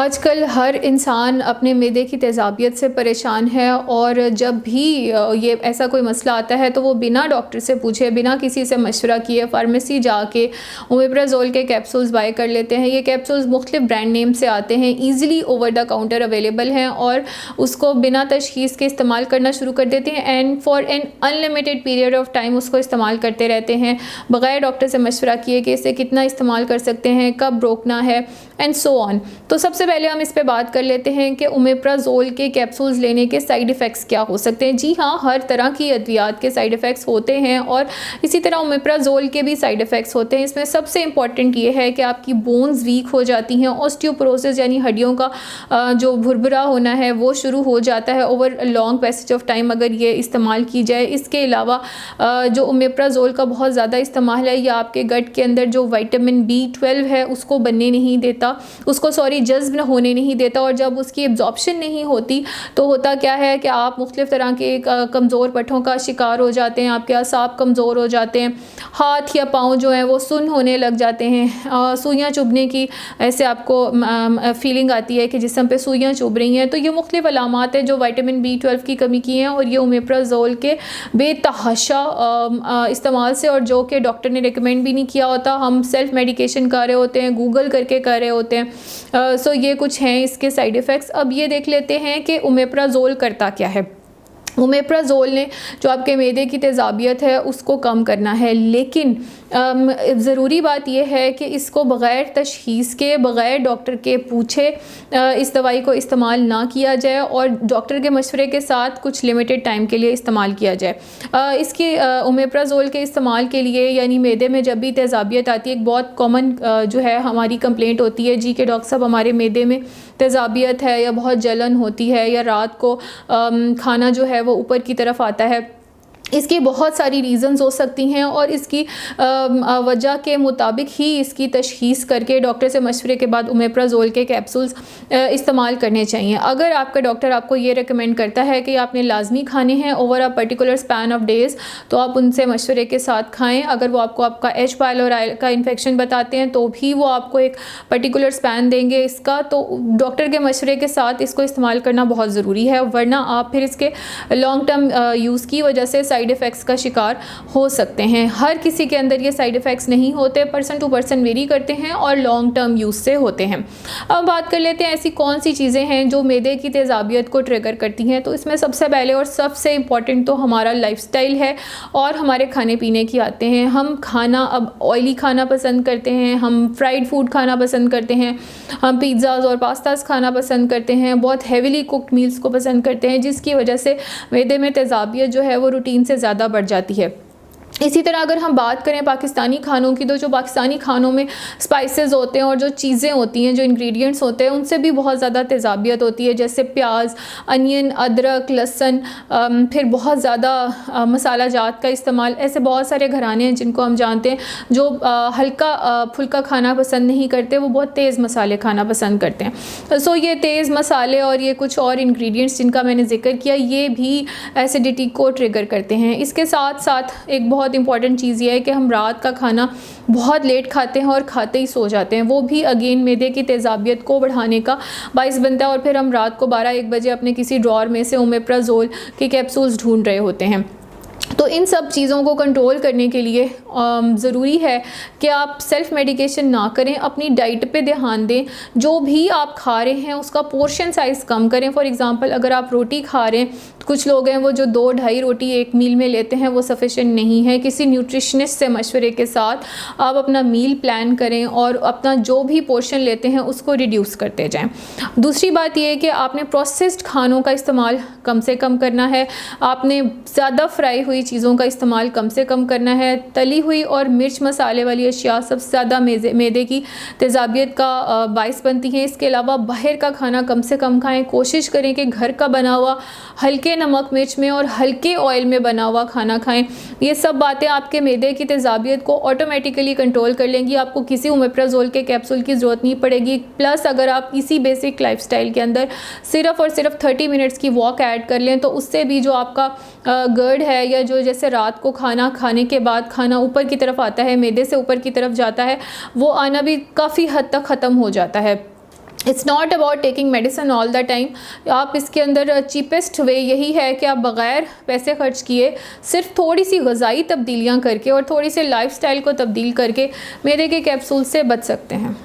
आजकल हर इंसान अपने मैदे की तेज़ाबियत से परेशान है और जब भी ये ऐसा कोई मसला आता है तो वो बिना डॉक्टर से पूछे, बिना किसी से मशवरा किए फ़ार्मेसी जाके ओमेप्राज़ोल के कैप्सूल्स बाय कर लेते हैं। ये कैप्सूल्स मुख्तलिफ़ ब्रांड नेम से आते हैं, easily over the counter available हैं और उसको बिना तशख़ीस के इस्तेमाल करना शुरू कर देते हैं and for an unlimited period of time उसको इस्तेमाल करते रहते हैं बग़ैर डॉक्टर से मशवरा किए कि इसे कितना इस्तेमाल कर सकते हैं, कब रोकना है एंड सो ऑन। तो सबसे पहले हम इस पे बात कर लेते हैं कि ओमेप्राज़ोल के कैप्सूल्स लेने के साइड इफ़ेक्ट्स क्या हो सकते हैं। जी हाँ, हर तरह की अद्वियात के साइड इफ़ेक्ट्स होते हैं और इसी तरह ओमेप्राज़ोल के भी साइड इफ़ेक्ट्स होते हैं। इसमें सबसे इम्पॉर्टेंट ये है कि आपकी बोन्स वीक हो जाती हैं, ऑस्टियोपोरोसिस यानी हड्डियों का जो भुरभुरा होना है वो शुरू हो जाता है over long passage of time अगर ये इस्तेमाल की जाए। इसके अलावा जो ओमेप्राज़ोल का बहुत ज़्यादा इस्तेमाल है, या आपके गट के अंदर जो विटामिन B12 है उसको बनने नहीं देता, उसको जज़्ब होने नहीं देता, और जब उसकी एब्जॉर्प्शन नहीं होती तो होता क्या है कि आप मुख्तलिफ़ तरह के कमज़ोर पट्ठों का शिकार हो जाते हैं, आपके असाब कमज़ोर हो जाते हैं, हाथ या पाँव जो हैं वो सुन्न होने लग जाते हैं, सुइयाँ चुभने की ऐसे आपको फीलिंग आती है कि जिस्म पे सुइयाँ चुभ रही हैं। तो ये मुख्तलिफ़ अलामात है जो विटामिन B12 की कमी की हैं और ये ओमेप्राज़ोल के बेतहाशा इस्तेमाल से, और जो कि डॉक्टर ने रिकमेंड भी नहीं किया होता, हम सेल्फ़ मेडिकेशन कर रहे होते हैं, गूगल करके कर रहे होते हैं। सो ये कुछ हैं इसके साइड इफ़ेक्ट्स। अब ये देख लेते हैं कि ओमेप्राज़ोल करता क्या है। ओमेप्राज़ोल ने जो आपके मैदे की तेज़ाबियत है उसको कम करना है, लेकिन ज़रूरी बात यह है कि इसको बग़ैर तशख़ीस के, बग़ैर डॉक्टर के पूछे इस दवाई को इस्तेमाल ना किया जाए और डॉक्टर के मशवरे के साथ कुछ लिमिटेड टाइम के लिए इस्तेमाल किया जाए। इसके ओमेप्राज़ोल के इस्तेमाल के लिए, यानी मैदे में जब भी तेज़ाबियत आती है, एक बहुत कॉमन जो है हमारी कंप्लेंट होती है जी कि डॉक्टर साहब हमारे मैदे में तेज़ाबियत है या बहुत जलन होती है या रात को खाना जो है वो ऊपर की तरफ आता है। इसकी बहुत सारी रीज़न्स हो सकती हैं और इसकी वजह के मुताबिक ही इसकी तशख़ीस करके डॉक्टर से मशवरे के बाद ओमेप्राज़ोल के कैप्सूल्स इस्तेमाल करने चाहिए। अगर आपका डॉक्टर आपको ये रेकमेंड करता है कि आपने लाजमी खाने हैं over a particular span of days, तो आप उनसे मशवरे के साथ खाएँ। अगर वो आपको आपका H. पाइलोरी का इन्फेक्शन बताते हैं तो भी वो आपको एक पर्टिकुलर स्पैन देंगे इसका, तो डॉक्टर के मशवरे के साथ इसको इस्तेमाल करना बहुत ज़रूरी है, वरना आप फिर इसके लॉन्ग टर्म यूज़ की वजह से साइड इफ़ेक्ट्स का शिकार हो सकते हैं। हर किसी के अंदर ये साइड इफ़ेक्ट्स नहीं होते, पर्सन टू पर्सन वेरी करते हैं और लॉन्ग टर्म यूज़ से होते हैं। अब बात कर लेते हैं ऐसी कौन सी चीज़ें हैं जो मैदे की तेज़ाबियत को ट्रिगर करती हैं। तो इसमें सबसे पहले और सबसे इम्पॉर्टेंट तो हमारा लाइफस्टाइल है और हमारे खाने पीने की आते हैं। हम खाना अब ऑयली खाना पसंद करते हैं, हम फ्राइड फूड खाना पसंद करते हैं, हम पिज़्ज़ाज़ और पास्ताज़ खाना पसंद करते हैं, बहुत हैवीली कुक्ड मील्स को पसंद करते हैं, जिसकी वजह से मैदे में तेज़ाबियत जो है वो रूटीन से ज़्यादा बढ़ जाती है। इसी तरह अगर हम बात करें पाकिस्तानी खानों की, तो जो पाकिस्तानी खानों में स्पाइसेस होते हैं और जो चीज़ें होती हैं, जो इंग्रेडिएंट्स होते हैं, उनसे भी बहुत ज़्यादा तेज़ाबियत होती है, जैसे प्याज, अनियन, अदरक, लहसुन, फिर बहुत ज़्यादा मसाला जात का इस्तेमाल। ऐसे बहुत सारे घराने हैं जिनको हम जानते हैं जो हल्का फुल्का खाना पसंद नहीं करते, वो बहुत तेज़ मसाले खाना पसंद करते हैं। सो ये तेज़ मसाले और ये कुछ और इंग्रेडिएंट्स जिनका मैंने ज़िक्र किया, ये भी एसिडिटी को ट्रिगर करते हैं। इसके साथ साथ एक बहुत इंपॉर्टेंट चीज़ ये है कि हम रात का खाना बहुत लेट खाते हैं और खाते ही सो जाते हैं, वो भी अगेन मैदे की तेज़ाबियत को बढ़ाने का बाइस बनता है और फिर हम रात को 12-1 बजे अपने किसी ड्रॉअर में से ओमेप्राज़ोल के कैप्सूल्स ढूंढ रहे होते हैं। तो इन सब चीज़ों को कंट्रोल करने के लिए ज़रूरी है कि आप सेल्फ़ मेडिकेशन ना करें, अपनी डाइट पे ध्यान दें, जो भी आप खा रहे हैं उसका पोर्शन साइज़ कम करें। फॉर एग्ज़ाम्पल अगर आप रोटी खा रहे हैं, कुछ लोग हैं वो जो 2-2.5 रोटी एक मील में लेते हैं, वो सफिशेंट नहीं है। किसी न्यूट्रिशनिस्ट से मशवरे के साथ आप अपना मील प्लान करें और अपना जो भी पोर्शन लेते हैं उसको रिड्यूस करते जाएं। दूसरी बात यह है कि आपने प्रोसेस्ड खानों का इस्तेमाल कम से कम करना है, आपने ज़्यादा फ्राई हुई चीज़ों का इस्तेमाल कम से कम करना है। तली हुई और मिर्च मसाले वाली अशिया सबसे ज़्यादा मैदे की तेज़ाबियत का बाइस बनती हैं। इसके अलावा बाहर का खाना कम से कम खाएं, कोशिश करें कि घर का बना हुआ हल्के नमक मिर्च में और हल्के ऑयल में बना हुआ खाना खाएं। ये सब बातें आपके मैदे की तेज़ाबियत को ऑटोमेटिकली कंट्रोल कर लेंगी, आपको किसी ओमेप्राज़ोल के कैप्सूल की ज़रूरत नहीं पड़ेगी। प्लस अगर आप इसी बेसिक लाइफस्टाइल के अंदर सिर्फ़ और सिर्फ 30 मिनट्स की वॉक ऐड कर लें, तो उससे भी जो आपका गर्ड है, या जो जैसे रात को खाना खाने के बाद खाना ऊपर की तरफ आता है, मैदे से ऊपर की तरफ जाता है, वो आना भी काफ़ी हद तक ख़त्म हो जाता है। It's not about taking medicine all the time. आप इसके अंदर चीपेस्ट वे यही है कि आप बग़ैर पैसे खर्च किए सिर्फ थोड़ी सी ग़िज़ाई तब्दीलियाँ करके और थोड़ी सी लाइफस्टाइल को तब्दील करके मैदे के कैप्सूल से बच सकते हैं।